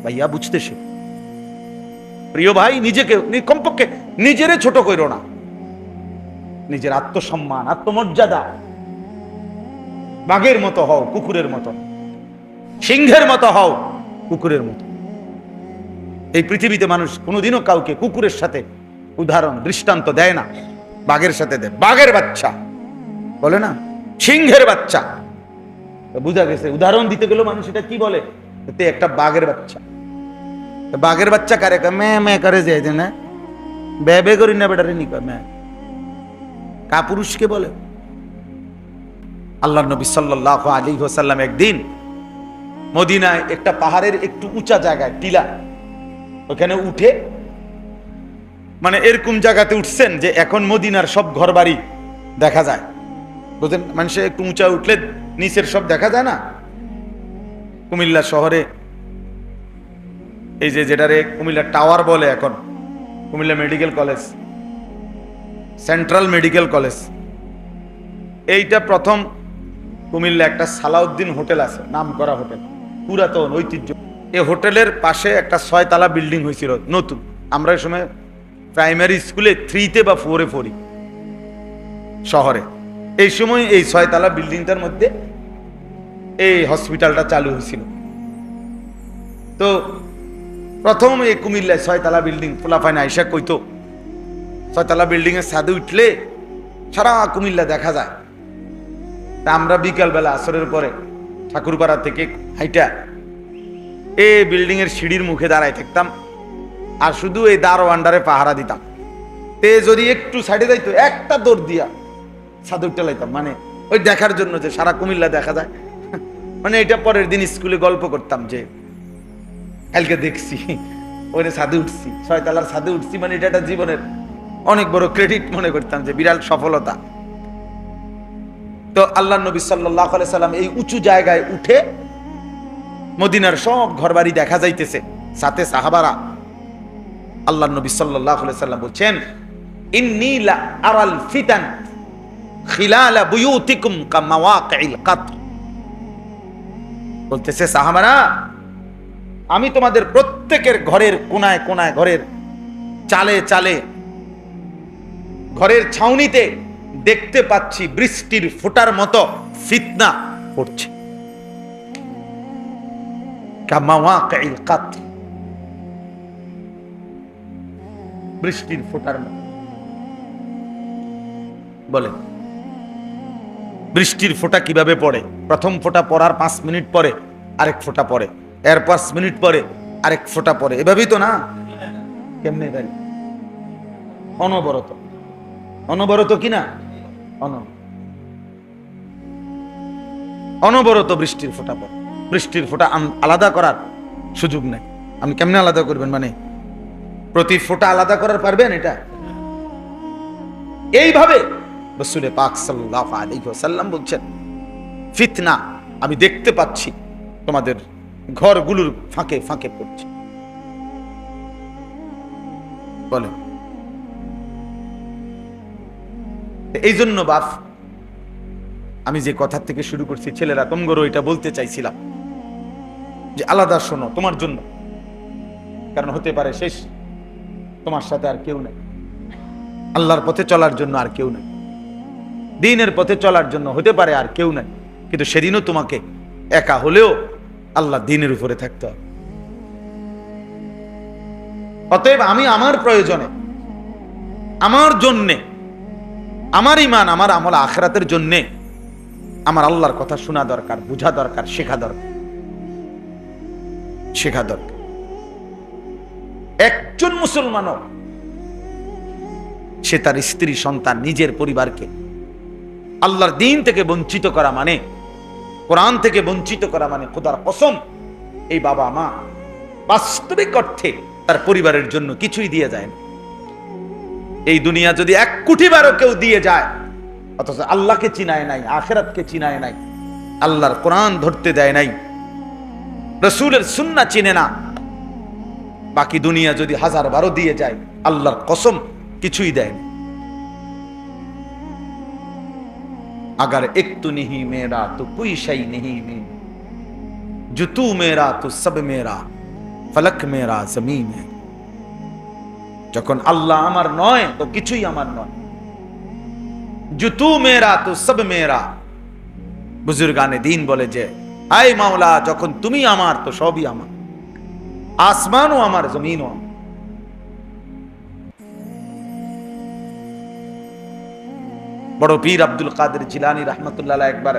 ভাইয়া বুঝতে শেখ। প্রিয় ভাই, নিজেকে কমপক্ষে নিজেরে ছোট কইরো না। নিজের আত্মসম্মান, আত্মমর্যাদা, বাঘের মতো হও, কুকুরের মতো। সিংহের মতো হও, কুকুরের মতো। এই পৃথিবীতে মানুষ কোনোদিনও কাউকে কুকুরের সাথে উদাহরণ দৃষ্টান্ত দেয় না, বাঘের সাথে দেয়। বাঘের বাচ্চা বলে না, সিংহের বাচ্চা। বুঝা গেছে উদাহরণ দিতে গেল মানুষ এটা কি বলে, একটা বাঘের বাচ্চা। বাঘের বাচ্চা কারে মে মে করে যায় না, বে বে করি না বেটারে নি মে, কাপুরুষকে বলে। আল্লাহর নবী সাল্লাল্লাহু আলাইহি ওয়াসাল্লাম একদিন মদিনায় একটা পাহাড়ের একটু উঁচা জায়গায়, টিলা, ওখানে উঠে, মানে এরকম জায়গাতে উঠছেন যে এখন মদিনার সব ঘর বাড়ি দেখা যায়। বুঝলেন, মানুষের একটু উঁচা উঠলে নিচের সব দেখা যায় না। কুমিল্লা শহরে এই যে যেটারে কুমিল্লা টাওয়ার বলে, এখন Comilla medical college, central medical college, এইটা প্রথম কুমিল্লা একটা সালাউদ্দিন হোটেল আছে, নাম করা হোটেল, পুরাতন ঐতিহ্য। এই হোটেলের পাশে একটা 6 তলা বিল্ডিং হয়েছিল নতুন। আমরা এই সময় প্রাইমারি স্কুলে 3-তে বা 4-এ পড়ি শহরে। এই সময় এই 6 তলা বিল্ডিংটার মধ্যে এই হসপিটালটা চালু হয়েছিল। তো প্রথম এই কুমিল্লায় 6 তলা বিল্ডিং, ফুলাফাইনা আইসা কইতো 6 তলা বিল্ডিং এর ছাদে উঠলে সারা কুমিল্লা দেখা যায়। তা আমরা বিকালবেলা আসরের পরে ঠাকুরপাড়া থেকে হাইটা এই বিল্ডিং এর সিঁড়ির মুখে দাঁড়ায় থাকতাম, আর শুধু এই দারোয়ানডারে পাহারা দিতাম। তে যদি একটু সাইডে যাইতো, একটা দৌড় দিয়া ছাদে উঠে লাইতাম, মানে ওই দেখার জন্য যে সারা কুমিল্লা দেখা যায়। মানে এটা পরের দিন স্কুলে গল্প করতাম যে কালকে দেখছি ওই ছাদে উঠছি, 6 তলার ছাদে উঠছি, মানে এটা একটা জীবনের অনেক বড় ক্রেডিট মনে করতাম, যে বিরাট সফলতা। তো আল্লাহ নবী সাল্লাল্লাহু আলাইহি সাল্লাম এই উঁচু জায়গায় উঠে মদিনার সব ঘরবাড়ি দেখা যাইতেছে, সাথে সাহাবারা। আল্লাহ নবী সাল্লাল্লাহু আলাইহি সাল্লাম বলছেন, ইন্নী লা আরাল ফিতান খিলালা বুয়ুতিকুম কামাওয়াকিল কাতর। বলতেছে সাহাবারা, আমি তোমাদের প্রত্যেকের ঘরের কোনায় কোনায়, ঘরের চালে চালে, ঘরের ছাউনিতে দেখতে পাচ্ছি বৃষ্টির ফোঁটার মতো ফিতনা পড়ছে। কামাওয়াকিল কাতর, বৃষ্টির ফোঁটার মতো। বলেন বৃষ্টির ফোঁটা কিভাবে পড়ে? প্রথম ফোঁটা পড়ার 5 মিনিট পরে আরেক ফোঁটা পড়ে, এর 5 মিনিট পরে আরেক ফোঁটা পড়ে, এভাবেই তো না? কেমনে ভাই? অনবরত, অনবরত কিনা? অনবরত বৃষ্টির ফোঁটা পড়ে। বৃষ্টির ফোঁটা আলাদা করার সুযোগ নেই। আমি কেমনে আলাদা করবেন? মানে প্রতি ফোঁটা আলাদা করার পারবেন? এটা এইভাবে রাসূল পাক সাল্লাল্লাহু আলাইহি ওয়াসাল্লাম বলছেন, ফিতনা আমি দেখতে পাচ্ছি তোমাদের ঘরগুলোর ফাঁকে ফাঁকে পড়ছে। বলেন, এই জন্য বাপ, আমি যে কথা থেকে শুরু করছি, ছেলেরা তোমগরও এটা বলতে চাইছিলাম যে আলাদা শোনো তোমার জন্য, কারণ হতে পারে শেষ তোমার সাথে আর কেউ নেই, আল্লাহর পথে চলার জন্য আর কেউ নেই, দ্বীনের পথে চলার জন্য হতে পারে আর কেউ নেই, কিন্তু সেদিনও তোমাকে একা হলেও আল্লাহ দ্বীনের উপরে থাকতে হবে। অতএব আমি আমার প্রয়োজনে, আমার জন্যে, আমার ঈমান, আমার আমল আখিরাতের জন্যে আমার আল্লাহর কথা শোনা দরকার, বোঝা দরকার, শেখা দরকার। একজন মুসলমানও সে তার স্ত্রী, সন্তান, নিজের পরিবারকে আল্লাহর দ্বীন থেকে বঞ্চিত করা মানে, কোরআন থেকে বঞ্চিত করা মানে, খোদার কসম, এই বাবা মা বাস্তবিক অর্থে তার পরিবারের জন্য কিছুই দিয়ে যায় না। এই দুনিয়া যদি 1 কোটি বারও কেউ দিয়ে যায়, অথচ আল্লাহকে চিনায় নাই, আখিরাতকে চিনায় নাই, আল্লাহর কোরআন ধরতে দেয় নাই, রাসূলের সুন্নাহ চিনে না, বাকি দুনিয়া যদি 1000 বারও দিয়ে যায়, আল্লাহর কসম কিছুই দেয় না। अगर एक तू नहीं मेरा तो कोई शई नहीं मेरा, जो तू मेरा तो सब मेरा, ফলক মেরা জমিন হ্যায়। যখন আল্লাহ আমার নয় তো কিছুই আমার নয়। जो तू मेरा तो सब मेरा। বুজুর্গানে দিন বলে যে হায় মাওলা, যখন তুমি আমার তো সবই আমার, আসমানও আমার, জমিনও আমার। বড় পীর আব্দুল কাদের জিলানী রাহমাতুল্লাহ আলাইহি একবার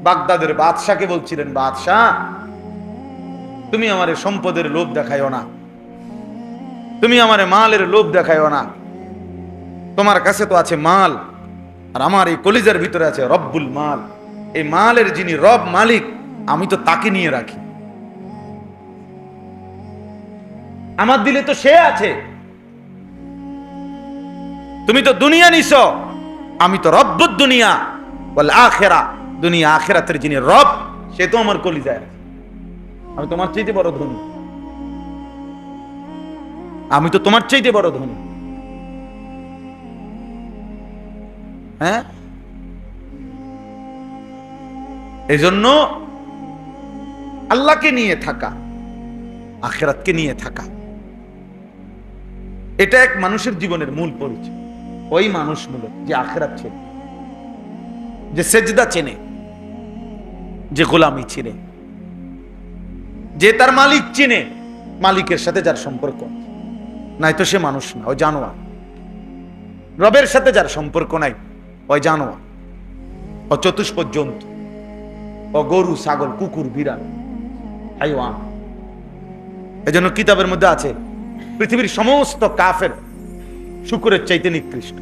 বাগদাদের বাদশাকে বলছিলেন, বাদশাহ তুমি আমারে সম্পদের লোভ দেখাইও না, তুমি আমারে মালের লোভ দেখাইও না। তোমার কাছে তো আছে মাল, আর আমার এই কলিজার ভিতরে আছে রব্বুল মাল। এই মালের যিনি রব, মালিক, আমি তো তাকে নিয়ে রাখি। আমার দিলে তো সে আছে। তুমি তো দুনিয়া নিছো, আমি তো রব্বুদ দুনিয়া ওয়াল আখিরা। দুনিয়া আখিরাতের যিনি রব, সে তো আমার কলিজায় আছে। আমি তোমার চাইতে বড় ধনী, আমি তো তোমার চাইতে বড় ধনী। হ্যাঁ, এজন্য আল্লাহকে নিয়ে থাকা, আখিরাতকে নিয়ে থাকা, এটা এক মানুষের জীবনের মূল পরিচয়। ওই মানুষ মূলত যে আখিরাত চেনে, যে সেজদা চেনে, যে গোলামি চিনে, যে তার মালিক চিনে, মালিকের সাথে যার সম্পর্ক, নাই তো সে মানুষ না, ওই জানোয়ার। রবের সাথে যার সম্পর্ক নাই, ওই জানোয়ার, ও চতুষ্পদ জন্তু, ও গরু, ছাগল, কুকুর, বিড়াল, হাইওয়ান। এজন্য কিতাবের মধ্যে আছে পৃথিবীর সমস্ত কাফের শুকরের চাইতে নিকৃষ্ট।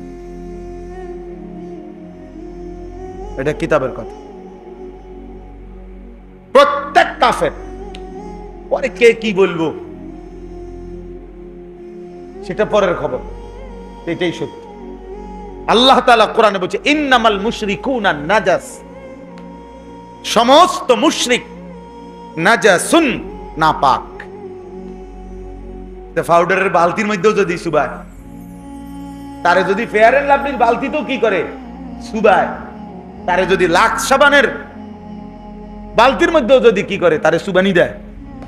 এটা কিতাবের কথা। প্রত্যেক কাফের। পরে কে কি বলবো সেটা পরের খবর, এটাই সত্য। আল্লাহ তাআলা কোরআনে বলছে ইন্নামাল মুশরিকুনা নাজাস। সমস্ত মুশরিক নাজাসুন, নাপাক। পাউডারের বালতির মধ্যেও যদি সুবায়, তারে যদি ফেয়ার এন্ড লাভলির বালতিতেও কি করে সুবায়, তারে যদি লাক্স সাবানের বালতির মধ্যেও যদি কি করে তারে সুবানি দেয়,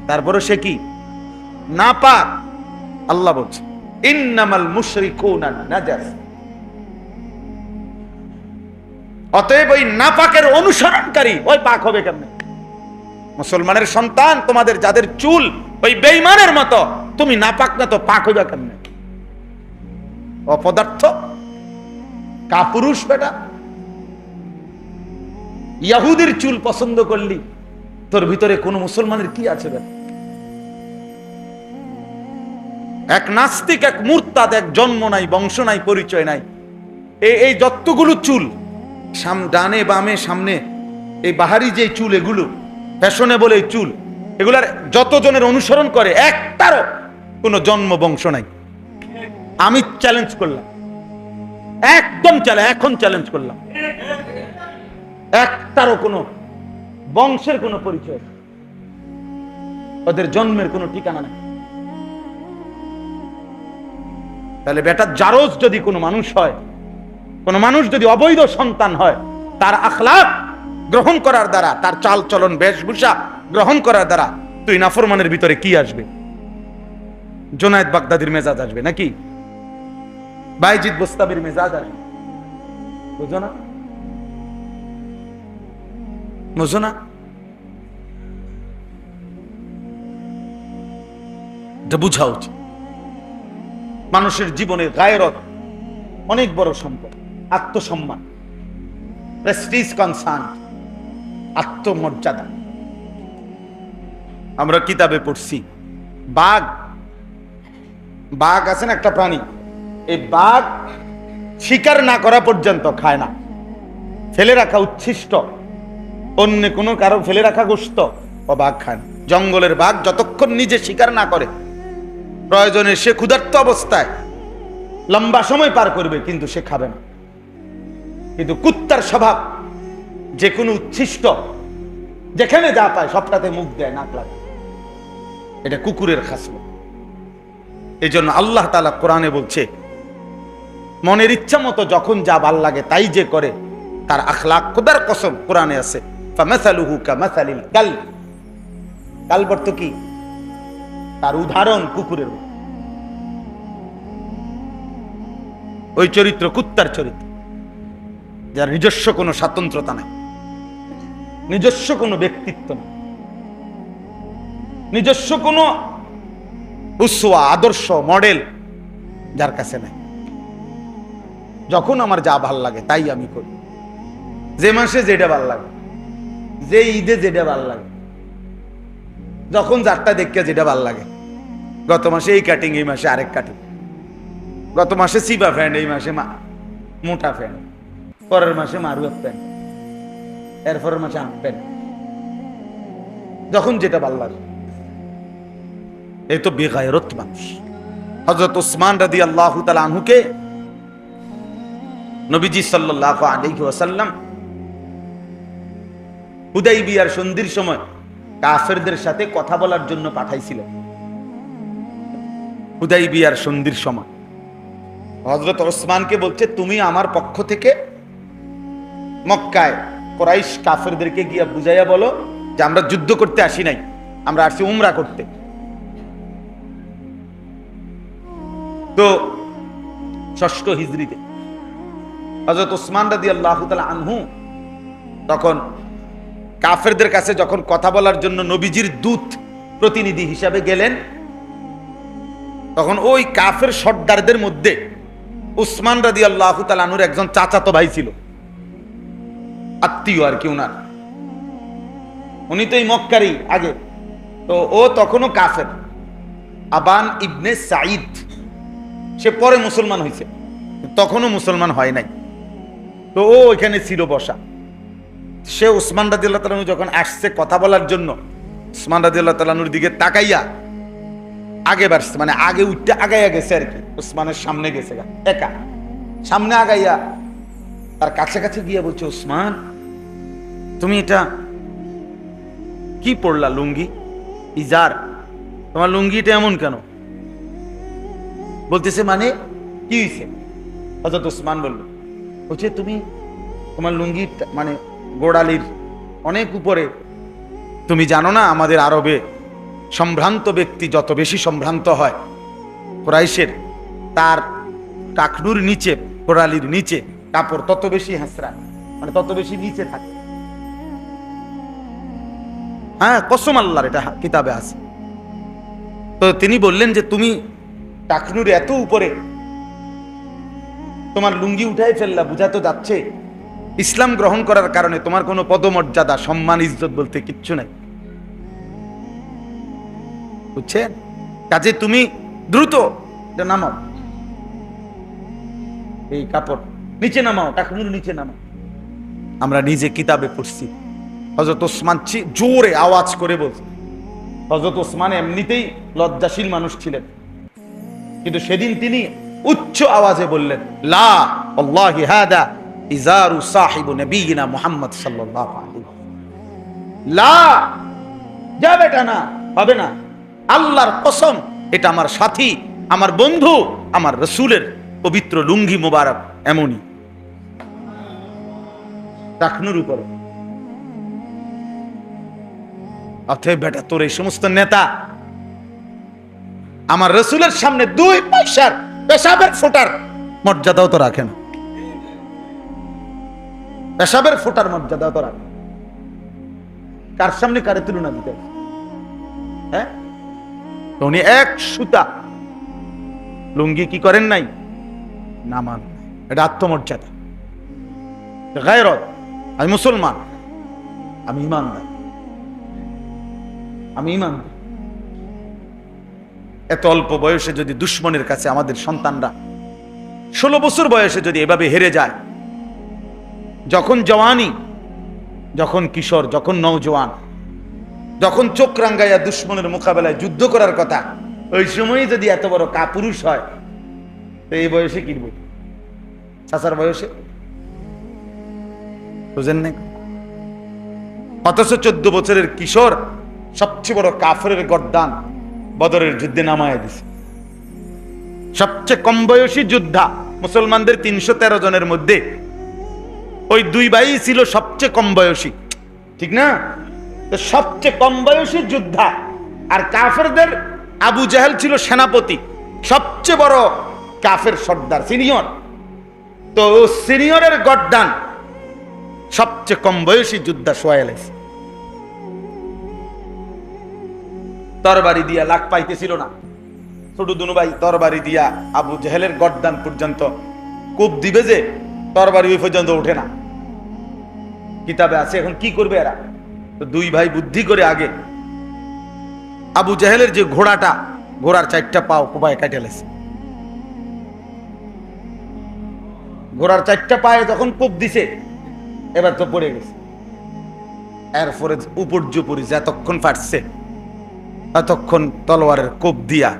তারপরে সে কি নাপাক। আল্লাহ বলছে ইন্নামাল মুশরিকুনা নাজাস। অতএব ওই নাপাকের অনুসরণকারী ওই পাক হবে কেমনে? মুসলমানের সন্তান তোমাদের যাদের চুল ওই বেঈমানের মতো, তুমি নাপাক না তো পাক হইবা কেমনে? অপদার্থ, কাপুরুষ বেটা। ইহুদির চুল পছন্দ করলি, তোর ভিতরে কোন মুসলমানের কি আছে বেটা? এক নাস্তিক, এক মুরতাদ, এক জন্ম নাই, বংশ নাই, পরিচয় নাই। এই যতগুলো চুল ডানে বামে সামনে, এই বাহারি যে চুল, এগুলো ফ্যাশনেবল এই চুল, এগুলার যতজনের অনুসরণ করে একটারও কোনো জন্ম বংশ নাই। আমি চ্যালেঞ্জ করলাম, একদম এখন চ্যালেঞ্জ করলাম, একটারও কোনো বংশের কোনো পরিচয়, ওদের জন্মের কোনো ঠিকানা নাই। তাহলে বেটা জারজ যদি কোনো মানুষ হয়, কোন মানুষ যদি অবৈধ সন্তান হয়, তার আখলাক গ্রহণ করার দ্বারা, তার চাল চলন বেশভূষা গ্রহণ করার দ্বারা তুই নাফরমানের ভিতরে কি আসবে? জুনায়েদ বাগদাদির মেজাজ আসবে নাকি? বাইজিদ বুস্তামির মেজাজ আসবে? বুঝো না? বুঝো না? এটা বুঝা উচিত। মানুষের জীবনে গায়রত অনেক বড় সম্পদ, আত্মসম্মান, প্রেস্টিজ, কনসার্ন, আত্মমর্যাদা। আমরা কিতাবে পড়ছি বাঘ, বাঘ আছে না একটা প্রাণী, এই বাঘ শিকার না করা পর্যন্ত খায় না। ফেলে রাখা উচ্ছিষ্ট, অন্য কোনো কারো ফেলে রাখা গোশত ও বাঘ খায় না। জঙ্গলের বাঘ যতক্ষণ নিজে শিকার না করে, প্রয়োজনে সে ক্ষুধার্ত অবস্থায় লম্বা সময় পার করবে, কিন্তু সে খাবে না। কিন্তু কুত্তার স্বভাব, যে কোনো উচ্ছিষ্ট যেখানে যা পায় সবটাতে মুখ দেয়, নাক লাগে। এটা কুকুরের খাসলত। এই জন্য আল্লাহ তাআলা কোরআনে বলছে, মনের ইচ্ছা মতো যখন যা ভাল লাগে তাই যে করে, তার আখলাক, খোদার কসম কোরআনে আছে, ফামাসালুহু কামাসালিল কালব। কালব অর্থ কি? তার উদাহরণ কুকুরের মতো। ওই চরিত্র কুত্তার চরিত্র, যার নিজস্ব কোনো স্বাতন্ত্রতা নাই, নিজস্ব কোনো ব্যক্তিত্ব নেই, নিজস্ব কোনো উসওয়া আদর্শ মডেল যার কাছে নাই। যখন আমার যা ভাল লাগে তাই আমি করি, যে মাসে যেটা ভাল লাগে, যে ঈদে যেটা ভাল লাগে, যখন যারটা দেখে যেটা ভাল লাগে। গত মাসে এই কাটিং, এই মাসে আরেক কাটিং, গত মাসে চিপা ফ্যান্ড, এই মাসে মোটা ফ্যান্ড, পরের মাসে মারুয়া প্যান্ট, এরপরের মাসে আম প্যান্ট, যখন যেটা ভাল লাগে। এই তো বেগায়রত মানুষ। হযরত ওসমান রাদিয়াল্লাহু তাআলা আনহুকে নবীজি সাল্লাল্লাহু আলাইহি ওয়াসাল্লাম হুদাইবিয়ার সন্ধির সময় কাফেরদের সাথে কথা বলার জন্য পাঠাইছিলেন। হুদাইবিয়ার সন্ধির সময় হযরত ওসমানকে বলছে, তুমি আমার পক্ষ থেকে মক্কায় কুরাইশ কাফেরদেরকে গিয়া বুঝাইয়া বলো যে আমরা যুদ্ধ করতে আসি নাই, আমরা আসছি উমরা করতে। তো ৬ষ্ঠ হিজরিতে হযরত ওসমান রাদিয়াল্লাহু তাআলা আনহু তখন কাফেরদের কাছে যখন কথা বলার জন্য নবীজির দূত প্রতিনিধি হিসাবে গেলেন, তখন ওই কাফের সর্দারদের মধ্যে উসমান রাদিয়াল্লাহু তাআলা আনহুর একজন চাচাতো ভাই ছিল, আত্মীয় আর কি উনার। উনি তো এই মক্কারই আগে, তো ও তখনও কাফের। আবান ইবনে সাঈদ, সে পরে মুসলমান হয়েছে, তখনও মুসলমান হয় নাই। তো ও ওইখানে ছিল বসা। সে উসমান রাদিয়াল্লাহু তাআলা আনহু যখন আসছে কথা বলার জন্য, উসমান রাদিয়াল্লাহু তাআলা আনহুর দিকে তাকাইয়া আগে বাড়ছে, মানে আগে উঠতে আগাইয়া গেছে আর কি, উসমানের সামনে গেছে, একা সামনে আগাইয়া তার কাছে কাছে গিয়া বলছে, উসমান তুমি এটা কি পড়লা, লুঙ্গি ইজার, তোমার লুঙ্গিটা এমন কেন? বলতেছে মানে কি হয়েছে? হযরত ওসমান বলছে তুমি তোমার লুঙ্গি মানে গোড়ালির অনেক উপরে, তুমি জানো না আমাদের আরবে সম্ভ্রান্ত ব্যক্তি যত বেশি সম্ভ্রান্ত হয় কুরাইশের, তার টাকনুর নিচে, গোড়ালির নিচে কাপড় তত বেশি হাসরা, মানে তত বেশি নিচে থাকে। হ্যাঁ, কসম আল্লাহর, এটা কিতাবে আছে। তো তিনি বললেন যে তুমি টাকনুর এত উপরে তোমার লুঙ্গি উঠাই ফেললা, বুঝা তো যাচ্ছে ইসলাম গ্রহণ করার কারণে তোমার কোনো পদমর্যাদা, সম্মান, ইজ্জত বলতে কিচ্ছু নাই, বুঝছেন? কাজে তুমি দ্রুত নামাও, এই কাপড় নিচে নামাও, টাকনুর নিচে নামাও। আমরা নিজে কিতাবে পড়ছি, হযরত ওসমান জোরে আওয়াজ করে বলছে। হযরত ওসমান এমনিতেই লজ্জাশীল মানুষ ছিলেন, কিন্তু সেদিন তিনি উচ্চ আওয়াজে বললেন, লা আল্লাহি হাদা ইজারু সাহিবু নবিয়িনা মুহাম্মদ সাল্লাল্লাহু আলাইহি ওয়াসাল্লাম। লা, যাবে এটা না, হবে না, আল্লাহর কসম, এটা আমার সাথী, আমার বন্ধু, আমার রাসূলের পবিত্র লুঙ্গি মোবারক এমনই টাকনুর উপরে। অতএব বেটা, তোর এই সমস্ত নেতা আমার রাসূলের সামনে 2 পয়সার পেশাবের ফোঁটার মর্যাদাও তো রাখে না, পেশাবের ফোঁটার মর্যাদাও তো রাখে। কার সামনে কারে তুলনা দিতে? হ্যাঁ, উনি এক সুতা লুঙ্গি কি করেন নাই, নামান। এটা আত্মমর্যাদা, গায়রত। আমি মুসলমান, আমি ইমানদার, আমি ইমানদার। এত অল্প বয়সে যদি দুশ্মনের কাছে আমাদের সন্তানরা 16 বছর বয়সে যদি এভাবে হেরে যায়, যখন জওয়ানি, যখন কিশোর, যখন নওজোয়ান, যখন চোখ রাঙ্গাইয়া দুশ্মনের মোকাবেলায় যুদ্ধ করার কথা, ওই সময় যদি এত বড় কাপুরুষ হয়, তো এই বয়সে কিনব, চাচার বয়সে, বুঝেন না? অথচ 14 বছরের কিশোর সবচেয়ে বড় কাফেরের গর্দান বদরের যুদ্ধে নামায় দিছে। সবচেয়ে কম বয়সী যোদ্ধা মুসলমানদের 313 জনের মধ্যে ওই 2 ভাই ছিল সবচেয়ে কম বয়সী, ঠিক না? তো সবচেয়ে কম বয়সী যোদ্ধা আর কাফেরদের আবু জাহেল ছিল সেনাপতি, সবচেয়ে বড় কাফের সর্দার, সিনিয়র। তো সিনিয়রের গড্ডান সবচেয়ে কম বয়সী যোদ্ধা সোয়াইল আছে। তরবারি দিয়া লাখ পাইতেছিল না, ছোট দুনু ভাই তরবারি দিয়া আবু জাহেলের গড্ডান পর্যন্ত কূপ দিবে যে তরবারি ওই পর্যন্ত ওঠে না, কিতাবে আছে। এখন কি করবে এরা? তো দুই ভাই বুদ্ধি করে আগে আবু জাহেলের যে ঘোড়াটা, ঘোড়ার 4টা পাও কোপায় কাটে লেছে। ঘোড়ার 4টা পায়ে যখন কোপ দিছে, এবার তো পড়ে গেছে। এরপরে উপর্যুপরি যতক্ষণ ফাটছে ততক্ষণ তলোয়ারের কোপ দিয়া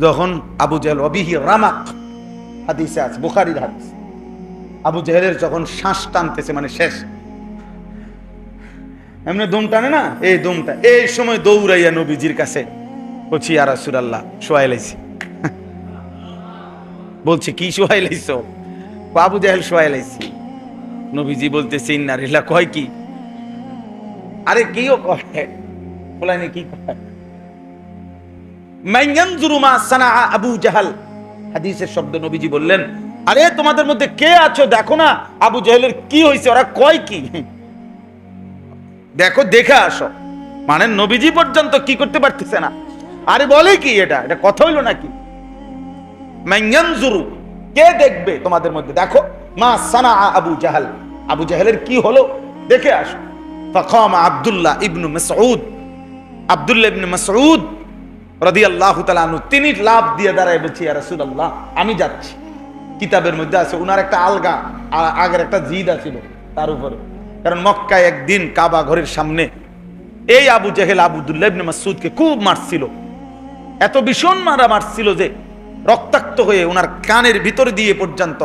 যখন আবু জাহেল অবিহি রামাক, হাদিসে আছে, বুখারীর হাদিস, আবু জাহেলের যখন শ্বাস টানতেছে, মানে শেষ, এমনি দম টানে না, এই দমটা, এই সময় দৌড়াইয়া নবীজির কাছে বলছি, ইয়া রাসূলুল্লাহ শোয়াই লাইছি। বলছে কি শোয়াই লাইছো? আবু জাহেল শোয়াই লাইছি। নবীজি বলতেছে ইন্না লিল্লাহি, কয় কি? আরে কিও কয়, বলাইনি কি কয়? মান ইয়ানজুরু মা সানা আবু জাহেল, হাদিসের শব্দ নবীজি বললেন, আরে তোমাদের মধ্যে কে আছো দেখো না আবু জাহেলের কি হইছে, ওরা কয় কি, দেখো দেখে আসো। মানে নবীজি পর্যন্ত কি করতে পারতেছে না। আরে বলে কি, এটা এটা কথা হইলো নাকি? মান ইয়ানজুরু, কে দেখবে তোমাদের মধ্যে, দেখো মা সানা আবু জাহেল, আবু জাহেলের কি হলো দেখে আসো। ফাকামা আব্দুল্লাহ ইবনে মাসউদ, আব্দুল্লাহ ইবনে মাসউদ রাদিয়াল্লাহু তাআলা আনহু, তিনি লাভ দিয়ে দাঁড়ায় বলছি, ইয়া রাসূলুল্লাহ আমি যাচ্ছি। কিতাবের মধ্যে আছে উনার একটা আলগা, আগের একটা জিদ আছিল তার উপরে, কারণ মক্কায় একদিন কাবা ঘরের সামনে এই আবু জাহেল আব্দুল্লাহ ইবনে মাসউদকে খুব মারছিল, এত ভীষণ মারছিল যে রক্তাক্ত হয়ে ওনার কানের ভিতর দিয়ে পর্যন্ত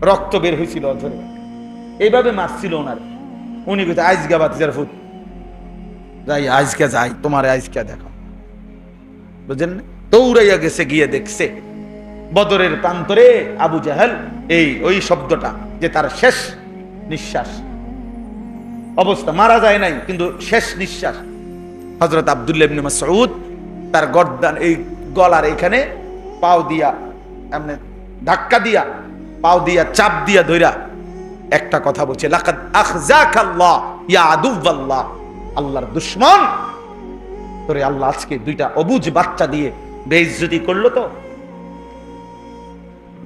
রক্ত বের হয়েছিল অঝরে, এইভাবে মারছিল ওনার। উনি বলতে আইজগা বাতিজার ফুট যাই, আজকে যাই তোমার আজকে দেখো, বুঝলেন? দৌড়াইয়া গেছে, গিয়ে দেখছে বদরের প্রান্তরে আবু জাহেল, এই ওই শব্দটা যে তার শেষ নিঃশ্বাস অবস্থা, মারা যায় নাই কিন্তু শেষ নিঃশ্বাস। হযরত আব্দুল্লাহ ইবনে মাসউদ তার গর্দান, এই গলার এখানে পাও দিয়া এমনি ধাক্কা দিয়া, পাও দিয়া চাপ দিয়া ধইরা একটা কথা বলছে, লাকাদ আখযাকাল্লাহ ইয়া আদুওয়াল্লাহ, আল্লাহর দুশমন তোরে আল্লাহ আজকে 2টা অবুঝ বাচ্চা দিয়ে বেইজ্জতি করলো। তো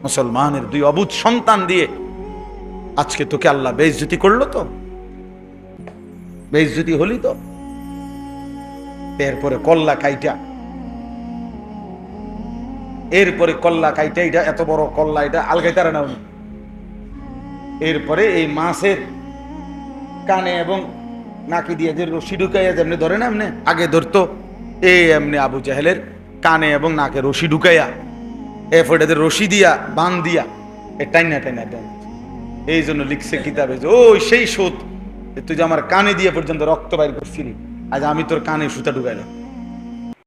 মুসলমানের 2 অবুঝ সন্তান দিয়ে আজকে তোকে আল্লাহ বেইজ্জতি করলো, তো বেইজ্জতি হলি তো। এরপরে কল্লা কাইটা, এরপরে কল্লা কাইটা, এটা এত বড় কল্লা, এটা আলগাইতারে না উনি। এরপরে এই মাছের কানে এবং নাকি দিয়ে যে রশি ঢুকাইয়া যেমনি ধরে না, এমনি আগে ধরতো, এই এমনি আবু জাহেলের কানে এবং নাকে রশি ঢুকাইয়া, এরপরে রশি দিয়া বান দিয়া টাইনা টাইনা দেন। এই জন্য লিখছে কিতাবে যে ওই সেই সুদ, তুই যে আমার কানে দিয়ে পর্যন্ত রক্ত বাইর করছিলি, আজ আমি তোর কানে সুতা ঢুকাইলাম।